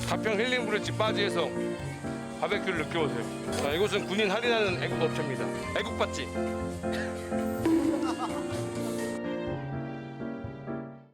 가평 힐링 브릿지 바지에서 바베큐를 느껴보세요. 자, 이곳은 군인 할인하는 애국 업체입니다. 애국받지.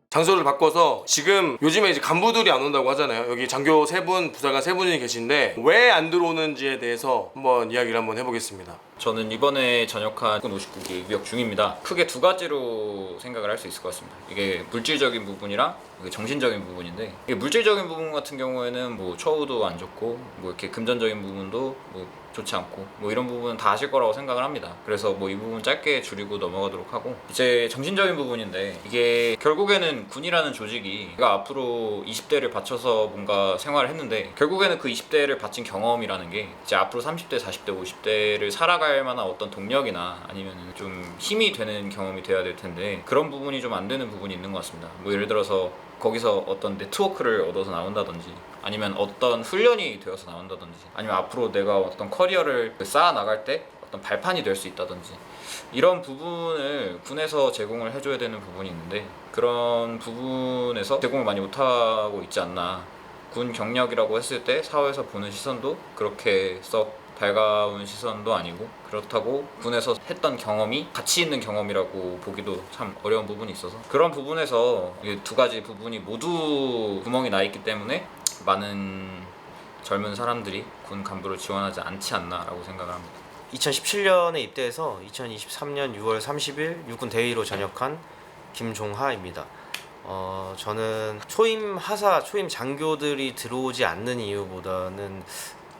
장소를 바꿔서 지금 요즘에 이제 간부들이 안 온다고 하잖아요. 여기 장교 3분, 부사관 3분이 계신데 왜 안 들어오는지에 대해서 한번 이야기를 한번 해보겠습니다. 저는 이번에 전역한 59기 입역 중입니다. 크게 두 가지로 생각을 할 수 있을 것 같습니다. 이게 물질적인 부분이랑 이게 정신적인 부분인데, 이게 물질적인 부분 같은 경우에는 뭐 처우도 안 좋고 뭐 이렇게 금전적인 부분도 뭐 좋지 않고 뭐 이런 부분은 다 아실 거라고 생각을 합니다. 그래서 뭐 이 부분 짧게 줄이고 넘어가도록 하고, 이제 정신적인 부분인데, 이게 결국에는 군이라는 조직이 내가 앞으로 20대를 바쳐서 뭔가 생활을 했는데, 결국에는 그 20대를 바친 경험이라는 게 이제 앞으로 30대, 40대, 50대를 살아갈 만한 어떤 동력이나 아니면 좀 힘이 되는 경험이 돼야 될 텐데, 그런 부분이 좀 안 되는 부분이 있는 것 같습니다. 뭐 예를 들어서 거기서 어떤 네트워크를 얻어서 나온다든지, 아니면 어떤 훈련이 되어서 나온다든지, 아니면 앞으로 내가 어떤 커리어를 쌓아 나갈 때 어떤 발판이 될 수 있다든지, 이런 부분을 군에서 제공을 해줘야 되는 부분이 있는데, 그런 부분에서 제공을 많이 못하고 있지 않나. 군 경력이라고 했을 때 사회에서 보는 시선도 그렇게 썩 달가운 시선도 아니고, 그렇다고 군에서 했던 경험이 가치 있는 경험이라고 보기도 참 어려운 부분이 있어서, 그런 부분에서 이 두 가지 부분이 모두 구멍이 나 있기 때문에 많은 젊은 사람들이 군 간부를 지원하지 않지 않나라고 생각을 합니다. 2017년에 입대해서 2023년 6월 30일 육군 대위로 전역한 김종하입니다. 저는 초임 하사, 초임 장교들이 들어오지 않는 이유보다는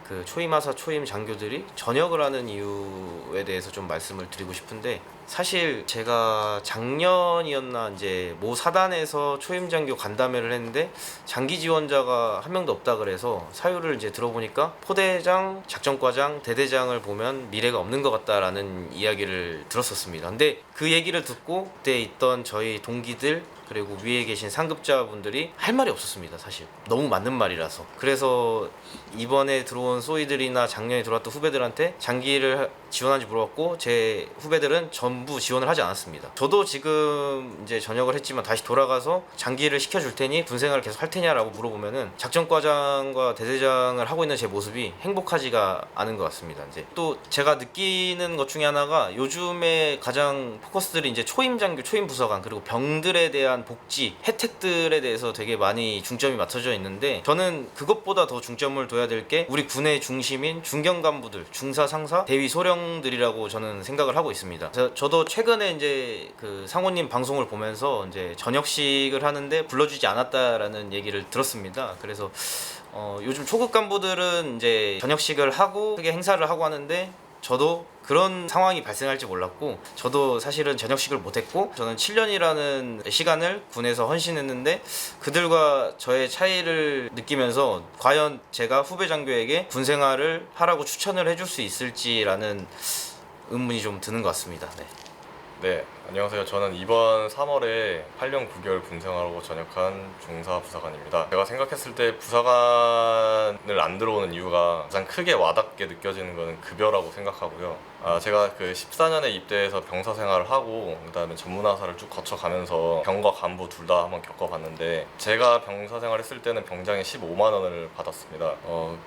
그 초임 하사, 초임 장교들이 전역을 하는 이유에 대해서 좀 말씀을 드리고 싶은데, 사실 제가 작년이었나 이제 모 사단에서 초임 장교 간담회를 했는데 장기 지원자가 한 명도 없다 그래서 사유를 이제 들어보니까 포대장, 작전과장, 대대장을 보면 미래가 없는 것 같다라는 이야기를 들었었습니다. 근데 그 얘기를 듣고 그때 있던 저희 동기들 그리고 위에 계신 상급자분들이 할 말이 없었습니다. 사실 너무 맞는 말이라서. 그래서 이번에 들어온 소위들이나 작년에 들어왔던 후배들한테 장기를 지원한지 물어봤고, 제 후배들은 전부 지원을 하지 않았습니다. 저도 지금 이제 전역을 했지만 다시 돌아가서 장기를 시켜줄 테니 군생활을 계속 할 테냐라고 물어보면은 작전과장과 대대장을 하고 있는 제 모습이 행복하지가 않은 것 같습니다. 이제 또 제가 느끼는 것 중에 하나가, 요즘에 가장 포커스들이 이제 초임 장교, 초임 부사관, 그리고 병들에 대한 복지, 혜택들에 대해서 되게 많이 중점이 맞춰져 있는데, 저는 그것보다 더 중점을 둬야 될 게 우리 군의 중심인 중견 간부들, 중사, 상사, 대위, 소령들이라고 저는 생각을 하고 있습니다. 저도 최근에 이제 그 상호님 방송을 보면서 이제 저녁식을 하는데 불러주지 않았다라는 얘기를 들었습니다. 그래서 요즘 초급 간부들은 이제 저녁식을 하고 크게 행사를 하고 하는데, 저도 그런 상황이 발생할지 몰랐고, 저도 사실은 저녁식을 못했고, 저는 7년이라는 시간을 군에서 헌신했는데 그들과 저의 차이를 느끼면서 과연 제가 후배 장교에게 군 생활을 하라고 추천을 해줄 수 있을지라는 의문이 좀 드는 것 같습니다. 네, 안녕하세요. 저는 이번 3월에 8년 9개월 군생활하고 전역한 중사 부사관입니다. 제가 생각했을 때 부사관을 안 들어오는 이유가 가장 크게 와닿게 느껴지는 것은 급여라고 생각하고요. 제가 그 14년에 입대해서 병사 생활을 하고 그다음에 전문화사를 쭉 거쳐가면서 병과 간부 둘 다 한번 겪어봤는데, 제가 병사 생활했을 때는 병장에 15만 원을 받았습니다.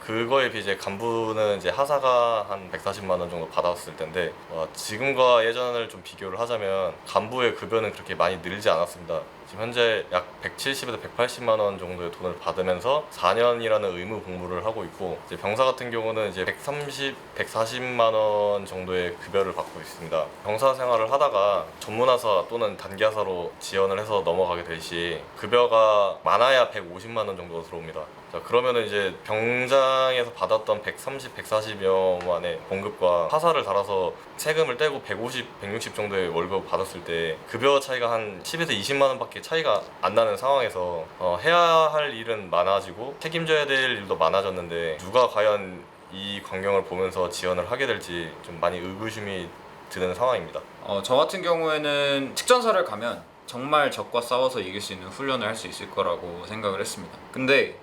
그거에 비해 간부는 이제 하사가 한 140만 원 정도 받았을 텐데, 지금과 예전을 좀 비교를 하자면 간부의 급여는 그렇게 많이 늘지 않았습니다. 지금 현재 약 170에서 180만 원 정도의 돈을 받으면서 4년이라는 의무 복무를 하고 있고, 이제 병사 같은 경우는 이제 130, 140만 원 정도의 급여를 받고 있습니다. 병사 생활을 하다가 전문하사 또는 단기하사로 지원을 해서 넘어가게 될 시 급여가 많아야 150만 원 정도가 들어옵니다. 자, 그러면은 이제 병장에서 받았던 130, 140여 만의 봉급과 하사를 달아서 세금을 떼고 150, 160 정도의 월급을 받았을 때 급여 차이가 한 10에서 20만 원밖에 차이가 안 나는 상황에서 해야 할 일은 많아지고 책임져야 될 일도 많아졌는데, 누가 과연 이 광경을 보면서 지원을 하게 될지 좀 많이 의구심이 드는 상황입니다. 저 같은 경우에는 특전사를 가면 정말 적과 싸워서 이길 수 있는 훈련을 할 수 있을 거라고 생각을 했습니다. 근데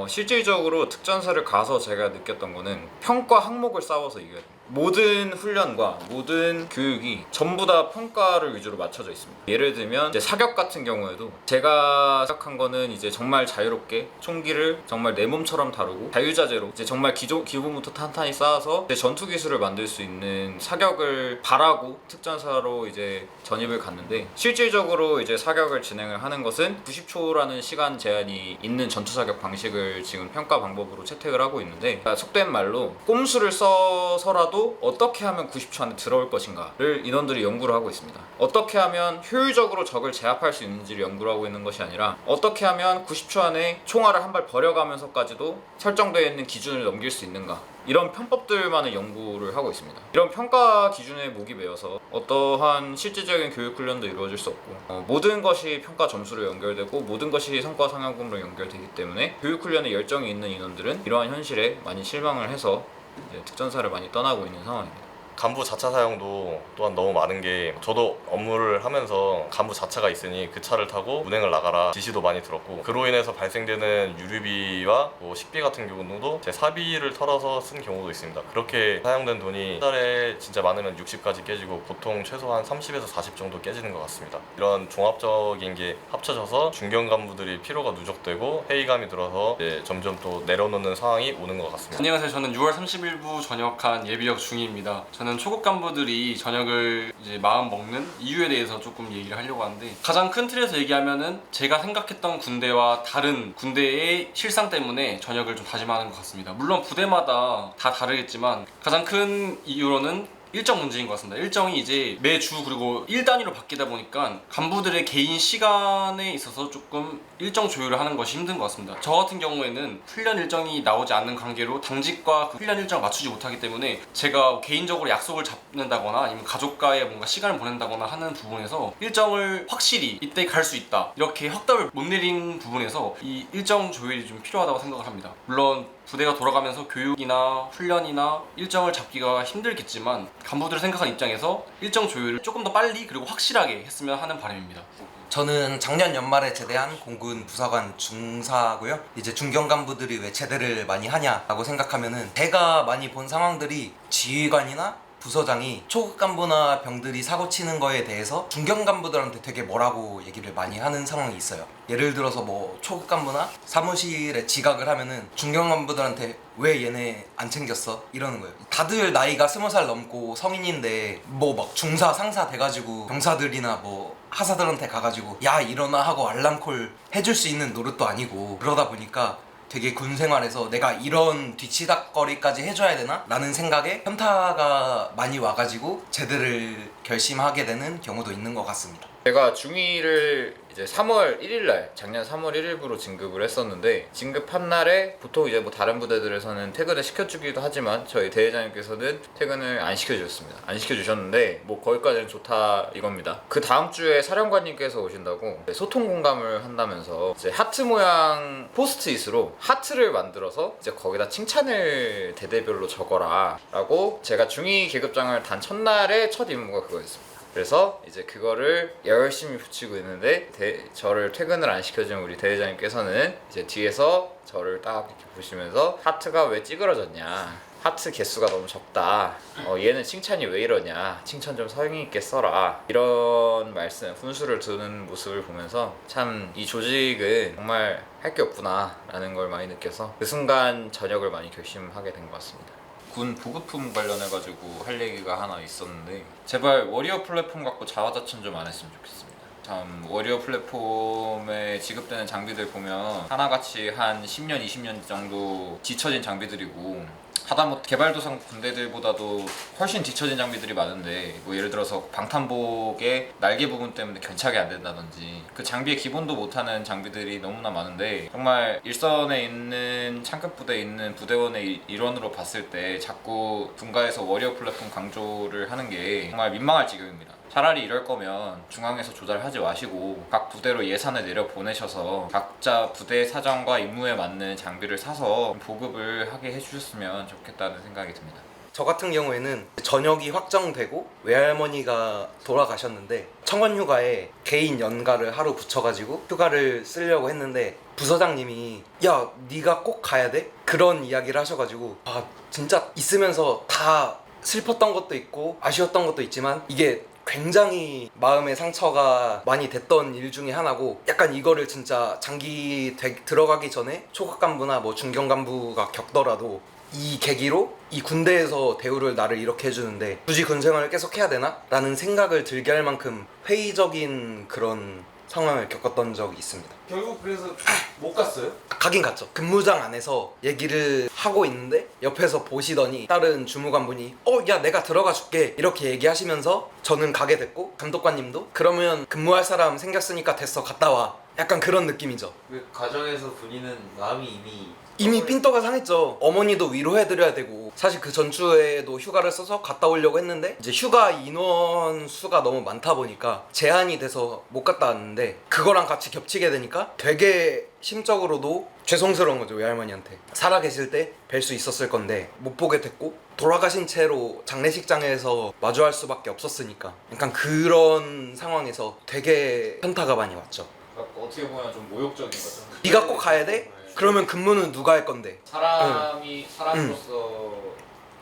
실질적으로 특전사를 가서 제가 느꼈던 거는 평과 항목을 싸워서 이겨야 됩니다. 모든 훈련과 모든 교육이 전부 다 평가를 위주로 맞춰져 있습니다. 예를 들면 이제 사격 같은 경우에도 제가 생각한 거는 이제 정말 자유롭게 총기를 정말 내 몸처럼 다루고 자유자재로 이제 정말 기본부터 탄탄히 쌓아서 이제 전투 기술을 만들 수 있는 사격을 바라고 특전사로 이제 전입을 갔는데, 실질적으로 이제 사격을 진행을 하는 것은 90초라는 시간 제한이 있는 전투 사격 방식을 지금 평가 방법으로 채택을 하고 있는데, 그러니까 속된 말로 꼼수를 써서라도 어떻게 하면 90초 안에 들어올 것인가를 인원들이 연구를 하고 있습니다. 어떻게 하면 효율적으로 적을 제압할 수 있는지를 연구를 하고 있는 것이 아니라 어떻게 하면 90초 안에 총알을 한 발 버려가면서까지도 설정되어 있는 기준을 넘길 수 있는가, 이런 편법들만을 연구를 하고 있습니다. 이런 평가 기준에 목이 메어서 어떠한 실질적인 교육 훈련도 이루어질 수 없고 모든 것이 평가 점수로 연결되고 모든 것이 성과 상향금으로 연결되기 때문에 교육 훈련에 열정이 있는 인원들은 이러한 현실에 많이 실망을 해서 이제 특전사를 많이 떠나고 있는 상황입니다. 간부 자차 사용도 또한 너무 많은 게, 저도 업무를 하면서 간부 자차가 있으니 그 차를 타고 운행을 나가라 지시도 많이 들었고, 그로 인해서 발생되는 유류비와 뭐 식비 같은 경우도 제 사비를 털어서 쓴 경우도 있습니다. 그렇게 사용된 돈이 한 달에 진짜 많으면 60까지 깨지고 보통 최소한 30에서 40 정도 깨지는 것 같습니다. 이런 종합적인 게 합쳐져서 중견 간부들이 피로가 누적되고 회의감이 들어서 이제 점점 또 내려놓는 상황이 오는 것 같습니다. 안녕하세요. 저는 6월 30일부 전역한 예비역 중위입니다. 저는 초급 간부들이 전역을 이제 마음 먹는 이유에 대해서 조금 얘기를 하려고 하는데, 가장 큰 틀에서 얘기하면은 제가 생각했던 군대와 다른 군대의 실상 때문에 전역을 좀 다짐하는 것 같습니다. 물론 부대마다 다 다르겠지만 가장 큰 이유로는 일정 문제인 것 같습니다. 일정이 이제 매주 그리고 일 단위로 바뀌다 보니까 간부들의 개인 시간에 있어서 조금 일정 조율을 하는 것이 힘든 것 같습니다. 저 같은 경우에는 훈련 일정이 나오지 않는 관계로 당직과 그 훈련 일정을 맞추지 못하기 때문에 제가 개인적으로 약속을 잡는다거나 아니면 가족과의 뭔가 시간을 보낸다거나 하는 부분에서 일정을 확실히 이때 갈 수 있다, 이렇게 확답을 못 내린 부분에서 이 일정 조율이 좀 필요하다고 생각을 합니다. 물론 부대가 돌아가면서 교육이나 훈련이나 일정을 잡기가 힘들겠지만 간부들을 생각하는 입장에서 일정 조율을 조금 더 빨리 그리고 확실하게 했으면 하는 바람입니다. 저는 작년 연말에 제대한 공군 부사관 중사고요. 이제 중견 간부들이 왜 제대를 많이 하냐라고 생각하면은 제가 많이 본 상황들이 지휘관이나 부서장이 초급 간부나 병들이 사고 치는 거에 대해서 중견 간부들한테 되게 뭐라고 얘기를 많이 하는 상황이 있어요. 예를 들어서 뭐 초급 간부나 사무실에 지각을 하면은 중견 간부들한테 왜 얘네 안 챙겼어? 이러는 거예요. 다들 나이가 20살 넘고 성인인데 뭐 막 중사 상사 돼가지고 병사들이나 뭐 하사들한테 가가지고 야 일어나 하고 알람콜 해줄 수 있는 노릇도 아니고, 그러다 보니까 되게 군 생활에서 내가 이런 뒤치다거리까지 해줘야 되나? 라는 생각에 현타가 많이 와가지고 제대를 결심하게 되는 경우도 있는 것 같습니다. 제가 중위를 이제 3월 1일날 작년 3월 1일부로 진급을 했었는데, 진급한 날에 보통 이제 뭐 다른 부대들에서는 퇴근을 시켜주기도 하지만 저희 대회장님께서는 퇴근을 안 시켜주셨습니다. 안 시켜주셨는데 뭐 거기까지는 좋다 이겁니다. 그 다음 주에 사령관님께서 오신다고 소통 공감을 한다면서 이제 하트 모양 포스트잇으로 하트를 만들어서 이제 거기다 칭찬을 대대별로 적어라 라고, 제가 중위 계급장을 단 첫날에 첫 임무가 그거였습니다. 그래서 이제 그거를 열심히 붙이고 있는데 저를 퇴근을 안 시켜준 우리 대회장님께서는 이제 뒤에서 저를 딱 이렇게 보시면서 하트가 왜 찌그러졌냐, 하트 개수가 너무 적다, 얘는 칭찬이 왜 이러냐, 칭찬 좀 성의 있게 써라, 이런 말씀, 훈수를 두는 모습을 보면서 참 이 조직은 정말 할 게 없구나 라는 걸 많이 느껴서 그 순간 전역을 많이 결심하게 된 것 같습니다. 군 보급품 관련해가지고 할 얘기가 하나 있었는데, 제발 워리어 플랫폼 갖고 자화자찬 좀 안 했으면 좋겠습니다. 참 워리어 플랫폼에 지급되는 장비들 보면 하나같이 한 10년, 20년 정도 뒤처진 장비들이고, 하다못해 개발도상 군대들보다도 훨씬 뒤처진 장비들이 많은데, 뭐 예를 들어서 방탄복의 날개 부분 때문에 견착이 안 된다든지 그 장비의 기본도 못하는 장비들이 너무나 많은데, 정말 일선에 있는 창급 부대에 있는 부대원의 일원으로 봤을 때 자꾸 분가에서 워리어 플랫폼 강조를 하는 게 정말 민망할 지경입니다. 차라리 이럴 거면 중앙에서 조달하지 마시고 각 부대로 예산을 내려 보내셔서 각자 부대 사정과 임무에 맞는 장비를 사서 보급을 하게 해주셨으면 좋겠다는 생각이 듭니다. 저 같은 경우에는 전역이 확정되고 외할머니가 돌아가셨는데 청원휴가에 개인 연가를 하루 붙여가지고 휴가를 쓰려고 했는데 부서장님이 야 네가 꼭 가야 돼? 그런 이야기를 하셔가지고 아 진짜 있으면서 다 슬펐던 것도 있고 아쉬웠던 것도 있지만 이게 굉장히 마음의 상처가 많이 됐던 일 중에 하나고, 약간 이거를 진짜 장기 들어가기 전에 초급 간부나 뭐 중견 간부가 겪더라도 이 계기로 이 군대에서 대우를 나를 이렇게 해주는데 굳이 군 생활을 계속 해야 되나? 라는 생각을 들게 할 만큼 회의적인 그런 상황을 겪었던 적이 있습니다. 결국 그래서 못 갔어요? 가긴 갔죠. 근무장 안에서 얘기를 하고 있는데 옆에서 보시더니 다른 주무관분이 야 내가 들어가 줄게 이렇게 얘기하시면서 저는 가게 됐고, 감독관님도 그러면 근무할 사람 생겼으니까 됐어 갔다 와, 약간 그런 느낌이죠. 그 과정에서 본인은 마음이 이미 삔떠가 상했죠. 어머니도 위로해드려야 되고, 사실 그 전주에도 휴가를 써서 갔다 오려고 했는데 이제 휴가 인원 수가 너무 많다 보니까 제한이 돼서 못 갔다 왔는데, 그거랑 같이 겹치게 되니까 되게 심적으로도 죄송스러운 거죠. 외할머니한테 살아계실 때 뵐 수 있었을 건데 못 보게 됐고, 돌아가신 채로 장례식장에서 마주할 수밖에 없었으니까 약간 그런 상황에서 되게 현타가 많이 왔죠. 어떻게 보면 좀 모욕적인 거죠. 네가 꼭 가야 돼? 그러면 근무는 누가 할 건데? 사람이 사람으로서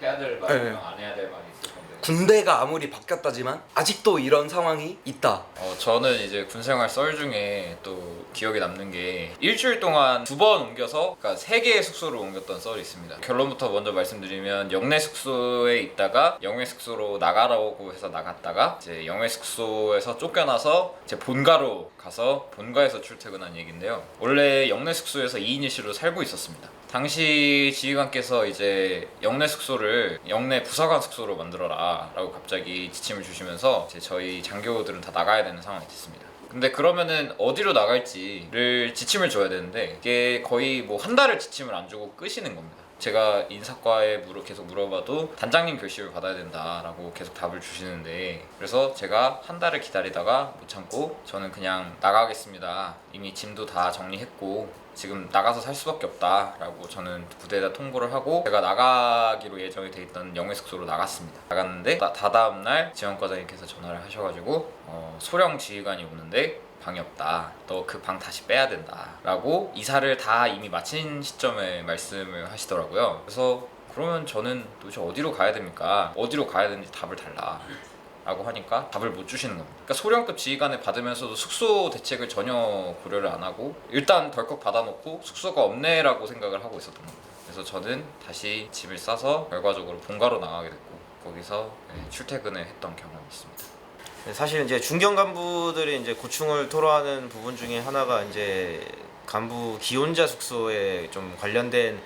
해야 될 말이랑 네. 안 해야 될 말이 있을 건데. 군대가 아무리 바뀌었다지만 아직도 이런 상황이 있다. 저는 이제 군생활 썰 중에 또 기억에 남는 게 일주일 동안 2번 옮겨서, 그러니까 3개의 숙소를 옮겼던 썰이 있습니다. 결론부터 먼저 말씀드리면, 영내 숙소에 있다가 영외 숙소로 나가라고 해서 나갔다가 이제 영외 숙소에서 쫓겨나서 이제 본가로 가서 본가에서 출퇴근한 얘기인데요. 원래 영내 숙소에서 2인 1실로 살고 있었습니다. 당시 지휘관께서 이제 영내 숙소를 영내 부사관 숙소로 만들어라 라고 갑자기 지침을 주시면서 이제 저희 장교들은 다 나가야 되는 상황이 됐습니다. 근데 그러면은 어디로 나갈지를 지침을 줘야 되는데, 이게 거의 뭐 한 달을 지침을 안 주고 끄시는 겁니다. 제가 인사과에 계속 물어봐도 단장님 결심을 받아야 된다라고 계속 답을 주시는데, 그래서 제가 한 달을 기다리다가 못 참고 저는 그냥 나가겠습니다. 이미 짐도 다 정리했고 지금 나가서 살 수밖에 없다라고 저는 부대에다 통보를 하고, 제가 나가기로 예정이 돼 있던 영외 숙소로 나갔습니다. 나갔는데 다다음 날 지원과장님께서 전화를 하셔가지고 소령 지휘관이 오는데 방이 없다, 너 그 방 다시 빼야 된다 라고 이사를 다 이미 마친 시점에 말씀을 하시더라고요. 그래서 그러면 저는 도대체 어디로 가야 됩니까? 어디로 가야 되는지 답을 달라 라고 하니까 답을 못 주시는 겁니다. 그러니까 소령급 지휘관을 받으면서도 숙소 대책을 전혀 고려를 안 하고 일단 덜컥 받아놓고 숙소가 없네 라고 생각을 하고 있었던 겁니다. 그래서 저는 다시 짐을 싸서 결과적으로 본가로 나가게 됐고, 거기서 출퇴근을 했던 경험이 있습니다. 사실 이제 중견 간부들이 이제 고충을 토로하는 부분 중에 하나가 이제 간부 기혼자 숙소에 좀 관련된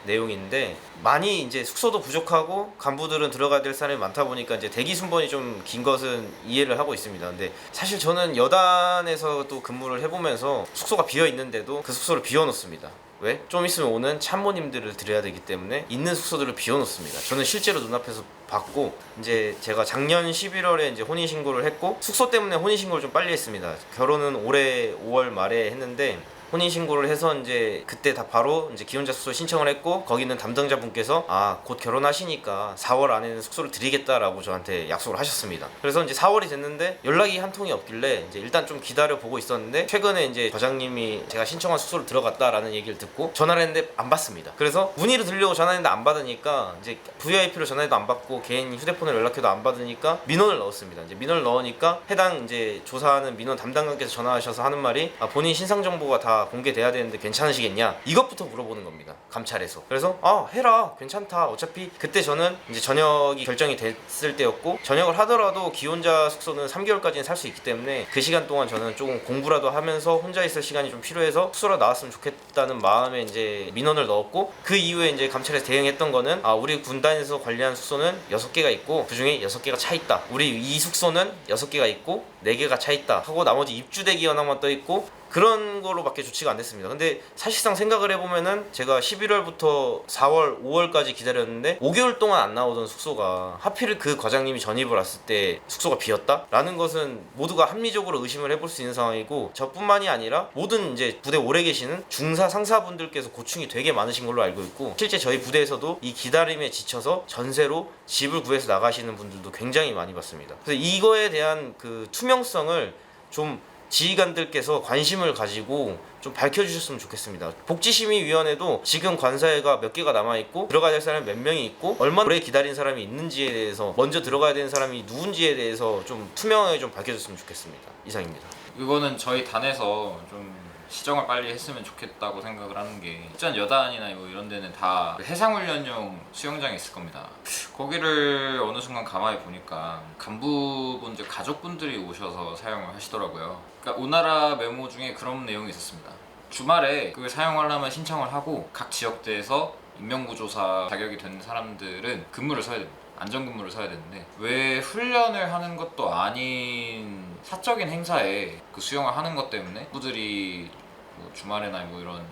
내용인데, 많이 이제 숙소도 부족하고 간부들은 들어가야 될 사람이 많다 보니까 이제 대기 순번이 좀 긴 것은 이해를 하고 있습니다. 근데 사실 저는 여단에서 또 근무를 해보면서 숙소가 비어 있는데도 그 숙소를 비워 놓습니다. 왜? 좀 있으면 오는 참모님들을 드려야 되기 때문에 있는 숙소들을 비워놓습니다. 저는 실제로 눈앞에서 봤고, 이제 제가 작년 11월에 이제 혼인신고를 했고, 숙소 때문에 혼인신고를 좀 빨리 했습니다. 결혼은 올해 5월 말에 했는데, 혼인신고를 해서 이제 그때 다 바로 이제 기혼자 숙소 신청을 했고, 거기는 담당자분께서 곧 결혼하시니까 4월 안에는 숙소를 드리겠다라고 저한테 약속을 하셨습니다. 그래서 이제 4월이 됐는데 연락이 한 통이 없길래 이제 일단 좀 기다려 보고 있었는데, 최근에 이제 과장님이 제가 신청한 숙소를 들어갔다라는 얘기를 듣고 전화를 했는데 안 받습니다. 그래서 문의를 드리려고 전화했는데 안 받으니까, 이제 VIP로 전화해도 안 받고 개인 휴대폰을 연락해도 안 받으니까 민원을 넣었습니다. 이제 민원을 넣으니까 해당 이제 조사하는 민원 담당관께서 전화하셔서 하는 말이 본인 신상 정보가 다 공개돼야 되는데 괜찮으시겠냐, 이것부터 물어보는 겁니다. 감찰에서. 그래서 해라, 괜찮다. 어차피 그때 저는 이제 전역이 결정이 됐을 때였고, 전역을 하더라도 기혼자 숙소는 3개월까지는 살 수 있기 때문에 그 시간 동안 저는 조금 공부라도 하면서 혼자 있을 시간이 좀 필요해서 숙소로 나왔으면 좋겠다는 마음에 이제 민원을 넣었고, 그 이후에 이제 감찰에서 대응했던 거는 우리 군단에서 관리한 숙소는 6개가 있고 그중에 6개가 차 있다, 우리 이 숙소는 6개가 있고 4개가 차 있다 하고 나머지 입주대기 현황만 떠 있고, 그런 거로밖에 조치가 안 됐습니다. 근데 사실상 생각을 해보면은 제가 11월부터 4월, 5월까지 기다렸는데 5개월 동안 안 나오던 숙소가 하필 그 과장님이 전입을 왔을 때 숙소가 비었다? 라는 것은 모두가 합리적으로 의심을 해볼 수 있는 상황이고, 저뿐만이 아니라 모든 이제 부대 오래 계시는 중사 상사분들께서 고충이 되게 많으신 걸로 알고 있고, 실제 저희 부대에서도 이 기다림에 지쳐서 전세로 집을 구해서 나가시는 분들도 굉장히 많이 봤습니다. 그래서 이거에 대한 그 투명성을 좀 지휘관들께서 관심을 가지고 좀 밝혀주셨으면 좋겠습니다. 복지심의위원회도 지금 관사회가 몇 개가 남아있고 들어가야 될 사람이 몇 명이 있고 얼마나 오래 기다린 사람이 있는지에 대해서 먼저 들어가야 되는 사람이 누군지에 대해서 좀 투명하게 좀 밝혀줬으면 좋겠습니다. 이상입니다. 이거는 저희 단에서 좀 시정을 빨리 했으면 좋겠다고 생각을 하는 게 일단 여단이나 뭐 이런 데는 다 해상훈련용 수영장이 있을 겁니다. 거기를 어느 순간 가만히 보니까 간부분들 가족분들이 오셔서 사용을 하시더라고요. 그러니까 오나라 메모 중에 그런 내용이 있었습니다. 주말에 그걸 사용하려면 신청을 하고 각 지역대에서 인명구조사 자격이 된 사람들은 근무를 서야 됩니다. 안전근무를 서야 되는데 왜 훈련을 하는 것도 아닌 사적인 행사에 그 수영을 하는 것 때문에 부들이 뭐 주말에나 뭐 이런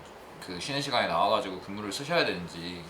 그 쉬는 시간에 나와가지고 근무를 쓰셔야 되는지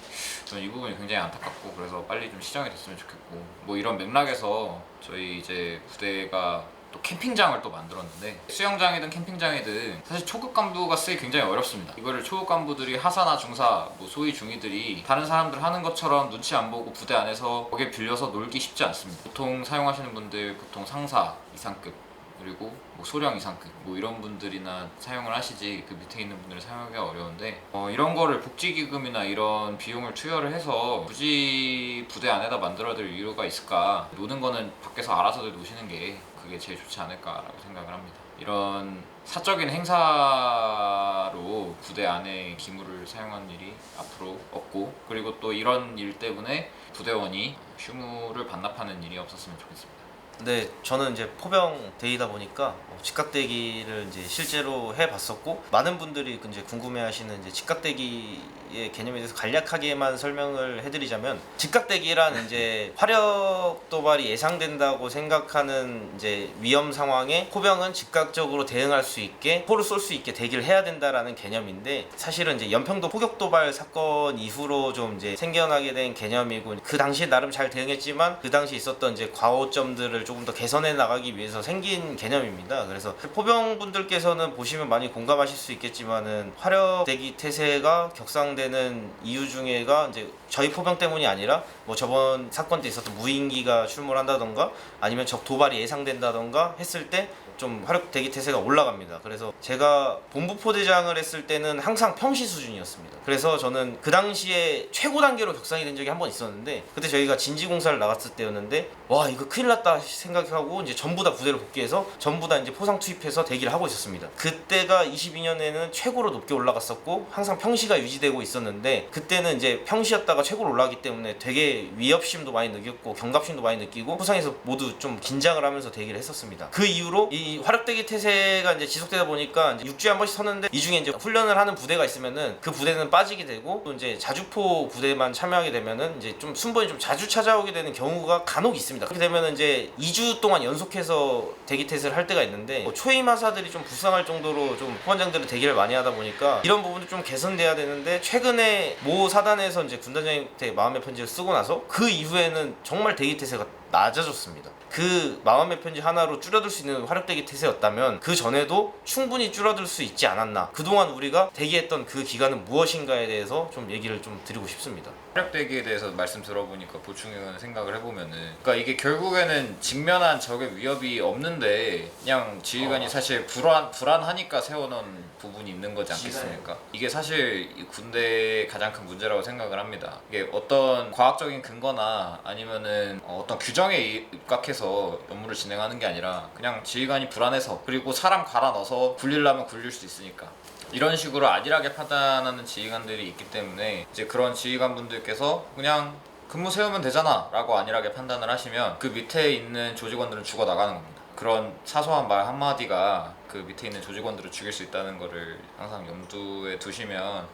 저는 이 부분이 굉장히 안타깝고 그래서 빨리 좀 시정이 됐으면 좋겠고 뭐 이런 맥락에서 저희 이제 부대가 또 캠핑장을 또 만들었는데 수영장이든 캠핑장이든 사실 초급 간부가 쓰기 굉장히 어렵습니다. 이거를 초급 간부들이 하사나 중사, 뭐 소위 중위들이 다른 사람들 하는 것처럼 눈치 안 보고 부대 안에서 거기에 빌려서 놀기 쉽지 않습니다. 보통 사용하시는 분들 보통 상사 이상급 그리고 뭐 소령 이상급 뭐 이런 분들이나 사용을 하시지 그 밑에 있는 분들은 사용하기가 어려운데 이런 거를 복지기금이나 이런 비용을 투여를 해서 굳이 부대 안에다 만들어둘 이유가 있을까? 노는 거는 밖에서 알아서들 노시는 게 그게 제일 좋지 않을까라고 생각을 합니다. 이런 사적인 행사로 부대 안에 기물을 사용하는 일이 앞으로 없고 그리고 또 이런 일 때문에 부대원이 휴무를 반납하는 일이 없었으면 좋겠습니다. 네, 저는 이제 포병대이다 보니까 직각대기를 이제 실제로 해봤었고 많은 분들이 이제 궁금해하시는 이제 직각대기의 개념에 대해서 간략하게만 설명을 해드리자면 직각대기란 이제 화력 도발이 예상된다고 생각하는 이제 위험 상황에 포병은 즉각적으로 대응할 수 있게 포를 쏠 수 있게 대기를 해야 된다라는 개념인데 사실은 이제 연평도 포격 도발 사건 이후로 좀 이제 생겨나게 된 개념이고 그 당시에 나름 잘 대응했지만 그 당시 있었던 이제 과오점들을 조금 더 개선해 나가기 위해서 생긴 개념입니다. 그래서 포병분들께서는 보시면 많이 공감하실 수 있겠지만은 화력 대기 태세가 격상되는 이유 중에가 이제 저희 포병 때문이 아니라 뭐 저번 사건 때 있었던 무인기가 출몰한다던가 아니면 적 도발이 예상된다던가 했을 때 좀 화력 대기 태세가 올라갑니다. 그래서 제가 본부 포대장을 했을 때는 항상 평시 수준이었습니다. 그래서 저는 그 당시에 최고 단계로 격상이 된 적이 한 번 있었는데 그때 저희가 진지공사를 나갔을 때였는데 와 이거 큰일 났다 생각하고 이제 전부 다 부대를 복귀해서 전부 다 이제 포상 투입해서 대기를 하고 있었습니다. 그때가 22년에는 최고로 높게 올라갔었고 항상 평시가 유지되고 있었는데 그때는 이제 평시였다가 최고로 올라가기 때문에 되게 위협심도 많이 느꼈고 경각심도 많이 느끼고 포상에서 모두 좀 긴장을 하면서 대기를 했었습니다. 그 이후로 이 화력대기 태세가 이제 지속되다 보니까 이제 6주에 한 번씩 서는데 이 중에 이제 훈련을 하는 부대가 있으면은 그 부대는 빠지게 되고 또 이제 자주포 부대만 참여하게 되면은 이제 좀 순번이 좀 자주 찾아오게 되는 경우가 간혹 있습니다. 그렇게 되면은 이제 2주 동안 연속해서 대기 태세를 할 때가 있는데 초임 하사들이 좀 불쌍할 정도로 좀 후반장들은 대기를 많이 하다 보니까 이런 부분도 좀 개선돼야 되는데 최근에 모 사단에서 이제 군단장한테 마음의 편지를 쓰고 나서 그 이후에는 정말 대기 태세가 낮아졌습니다. 그 마음의 편지 하나로 줄어들 수 있는 화력대기 태세였다면 그 전에도 충분히 줄어들 수 있지 않았나. 그동안 우리가 대기했던 그 기간은 무엇인가에 대해서 좀 얘기를 좀 드리고 싶습니다. 화력대기에 대해서 말씀 들어보니까 보충해서 생각을 해보면은 그러니까 이게 결국에는 직면한 적의 위협이 없는데 그냥 지휘관이 사실 불안하니까 세워놓은 부분이 있는 거지 않겠습니까? 이게 사실 이 군대의 가장 큰 문제라고 생각을 합니다. 이게 어떤 과학적인 근거나 아니면은 어떤 규정에 입각해서 업무를 진행하는 게 아니라 그냥 지휘관이 불안해서 그리고 사람 갈아 넣어서 굴리려면 굴릴 수 있으니까 이런 식으로 안일하게 판단하는 지휘관들이 있기 때문에 이제 그런 지휘관분들께서 그냥 근무 세우면 되잖아 라고 안일하게 판단을 하시면 그 밑에 있는 조직원들은 죽어나가는 겁니다. 그런 사소한 말 한마디가 그 밑에 있는 조직원들을 죽일 수 있다는 거를 항상 염두에 두시면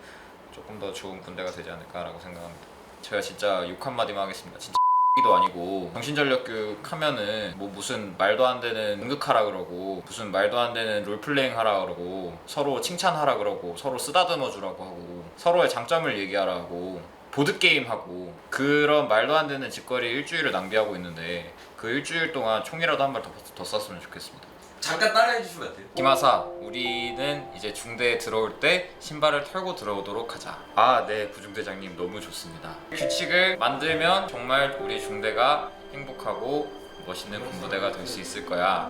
조금 더 좋은 군대가 되지 않을까라고 생각합니다. 제가 진짜 욕 한마디만 하겠습니다. 진짜 도 아니고 정신전력 교육 하면은 뭐 무슨 말도 안 되는 응급하라 그러고 무슨 말도 안 되는 롤플레잉 하라 그러고 서로 칭찬하라 그러고 서로 쓰다듬어 주라고 하고 서로의 장점을 얘기하라고 보드게임 하고 그런 말도 안 되는 짓거리 일주일을 낭비하고 있는데 그 일주일 동안 총이라도 한 발 더 쐈으면 좋겠습니다. 잠깐 따라해 주시면 안 돼요? 김하사, 우리는 이제 중대에 들어올 때 신발을 털고 들어오도록 하자. 아, 네, 부중대장님 너무 좋습니다. 규칙을 만들면 정말 우리 중대가 행복하고 멋있는 군부대가 될 수 있을 거야.